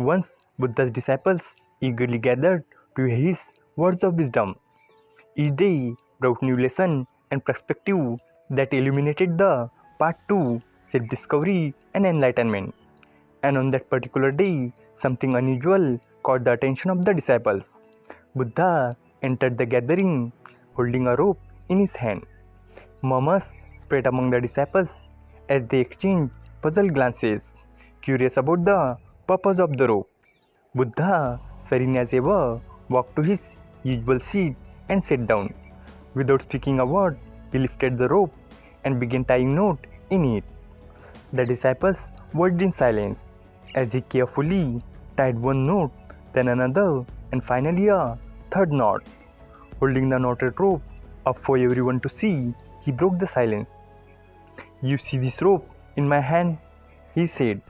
Once Buddha's disciples eagerly gathered to hear his words of wisdom. Each day brought new lesson and perspective that illuminated the path to self-discovery and enlightenment. And on that particular day, something unusual caught the attention of the disciples. Buddha entered the gathering holding a rope in his hand. Murmurs spread among the disciples as they exchanged puzzled glances, curious about the purpose of the rope. Buddha, serene as ever, walked to his usual seat and sat down. Without speaking a word, he lifted the rope and began tying knot in it. The disciples watched in silence as he carefully tied one knot, then another, and finally a third knot. Holding the knotted rope up for everyone to see, he broke the silence. "You see this rope in my hand?" he said.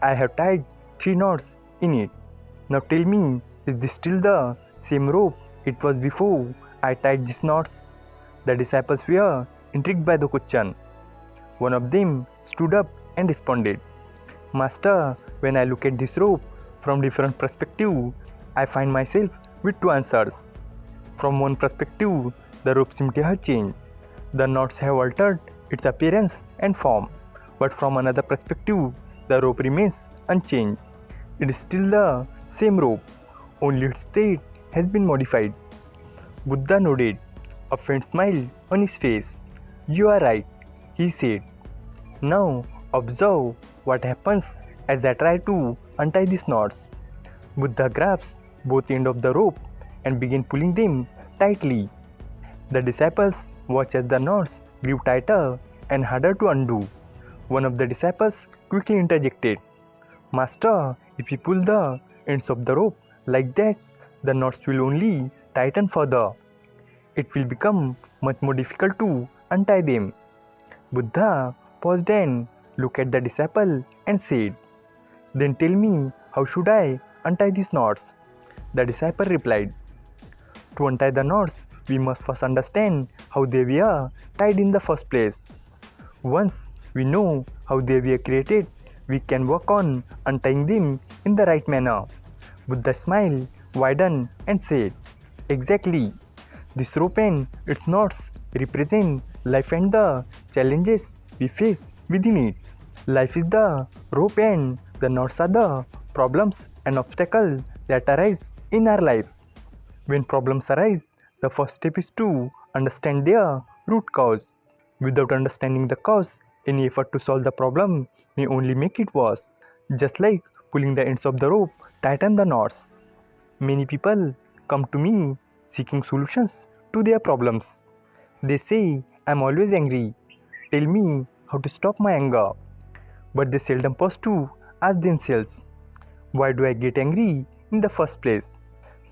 "I have tied 3 knots in it. Now tell me, is this still the same rope it was before I tied these knots?" The disciples were intrigued by the question. One of them stood up and responded, "Master, when I look at this rope from different perspectives, I find myself with 2 answers. From one perspective, the rope seems to have changed. The knots have altered its appearance and form. But from another perspective, the rope remains unchanged. It is still the same rope, only its state has been modified." Buddha nodded, a faint smile on his face. "You are right," he said. "Now observe what happens as I try to untie these knots." Buddha grabs both ends of the rope and began pulling them tightly. The disciples watched as the knots grew tighter and harder to undo. One of the disciples quickly interjected, "Master, if we pull the ends of the rope like that, the knots will only tighten further. It will become much more difficult to untie them." Buddha paused and looked at the disciple and said, "Then tell me, how should I untie these knots?" The disciple replied, "To untie the knots, we must first understand how they were tied in the first place. Once we know how they were created, we can work on untying them in the right manner." Buddha smiled, widened, and said, "Exactly. This rope and its knots represent life and the challenges we face within it. Life is the rope and the knots are the problems and obstacles that arise in our life. When problems arise, the first step is to understand their root cause. Without understanding the cause, any effort to solve the problem may only make it worse. Just like pulling the ends of the rope tighten the knots. Many people come to me seeking solutions to their problems. They say, 'I'm always angry. Tell me how to stop my anger.' But they seldom pause to ask themselves, 'Why do I get angry in the first place?'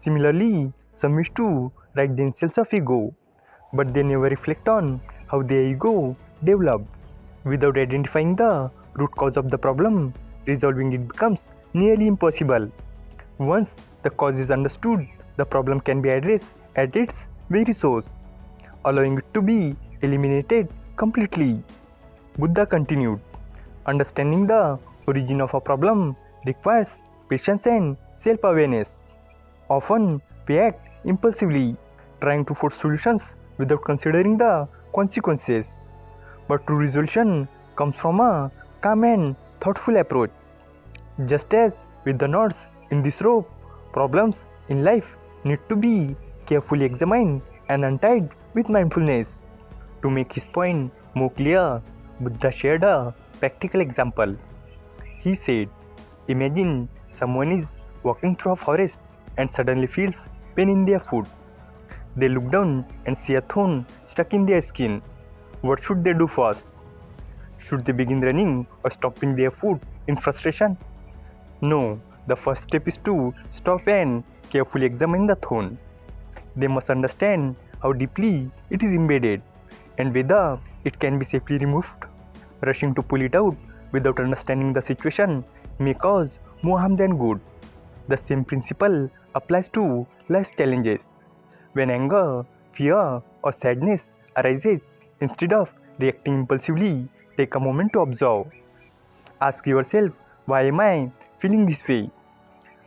Similarly, some wish to rid themselves of ego, but they never reflect on how their ego developed. Without identifying the root cause of the problem, resolving it becomes nearly impossible. Once the cause is understood, the problem can be addressed at its very source, allowing it to be eliminated completely." Buddha continued, "Understanding the origin of a problem requires patience and self-awareness. Often we act impulsively, trying to force solutions without considering the consequences. But true resolution comes from a calm and thoughtful approach. Just as with the knots in this rope, problems in life need to be carefully examined and untied with mindfulness." To make his point more clear, Buddha shared a practical example. He said, "Imagine someone is walking through a forest and suddenly feels pain in their foot. They look down and see a thorn stuck in their skin. What should they do first? Should they begin running or stomping their foot in frustration? No, the first step is to stop and carefully examine the thorn. They must understand how deeply it is embedded and whether it can be safely removed. Rushing to pull it out without understanding the situation may cause more harm than good. The same principle applies to life challenges. When anger, fear, or sadness arises, instead of reacting impulsively, take a moment to observe. Ask yourself, why am I feeling this way?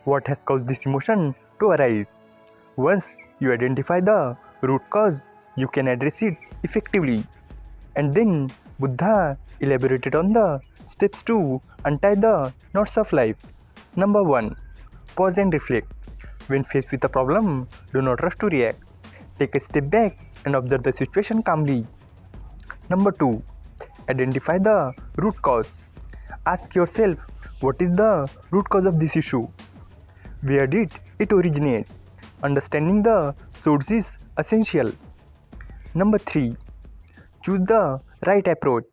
what has caused this emotion to arise. Once you identify the root cause, you can address it effectively. And then Buddha elaborated on the steps to untie the knots of life. Number 1. Pause and reflect. When faced with a problem, do not rush to react. Take a step back and observe the situation calmly. Number 2. Identify the root cause. Ask yourself, what is the root cause of this issue? Where did it originate? Understanding the source is essential. Number 3. Choose the right approach.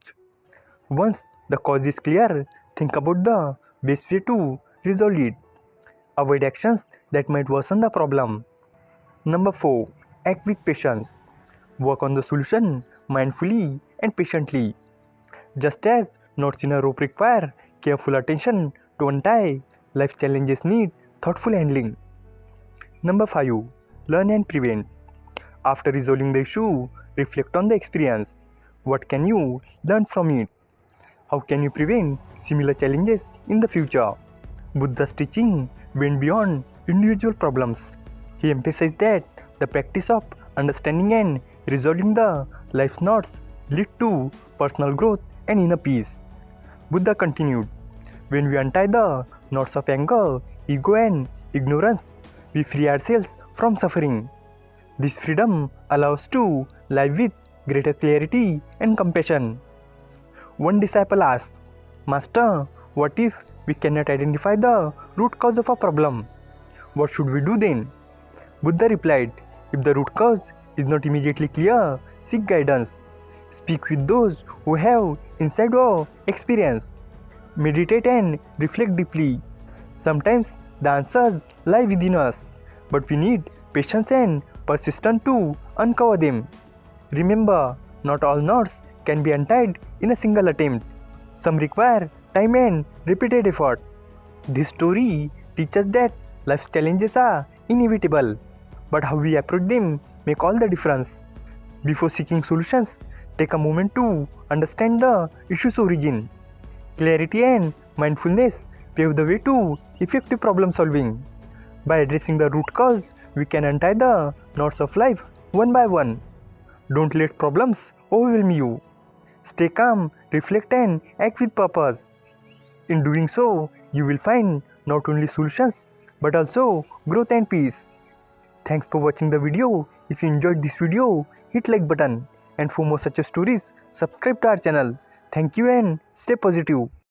Once the cause is clear, think about the best way to resolve it. Avoid actions that might worsen the problem. Number 4. Act with patience. Work on the solution mindfully and patiently. Just as knots in a rope require careful attention to untie, life challenges need thoughtful handling. Number 5. Learn and prevent. After resolving the issue, reflect on the experience. What can you learn from it? How can you prevent similar challenges in the future? Buddha's teaching went beyond individual problems. He emphasized that the practice of understanding and resolving the life's knots lead to personal growth and inner peace. Buddha continued, when we untie the knots of anger, ego and ignorance, we free ourselves from suffering. This freedom allows us to live with greater clarity and compassion. One disciple asked, Master, what if we cannot identify the root cause of a problem? What should we do then? Buddha replied, if the root cause is not immediately clear, seek guidance. Speak with those who have insight or experience. Meditate and reflect deeply. Sometimes the answers lie within us, but we need patience and persistence to uncover them. Remember, not all knots can be untied in a single attempt. Some require time and repeated effort. This story teaches that life's challenges are inevitable, but how we approach them make all the difference. Before seeking solutions, take a moment to understand the issue's origin. Clarity and mindfulness pave the way to effective problem solving. By addressing the root cause, we can untie the knots of life one by one. Don't let problems overwhelm you. Stay calm, reflect and act with purpose. In doing so, you will find not only solutions but also growth and peace. Thanks for watching the video. If you enjoyed this video, hit like button, and for more such stories, subscribe to our channel. Thank you and stay positive.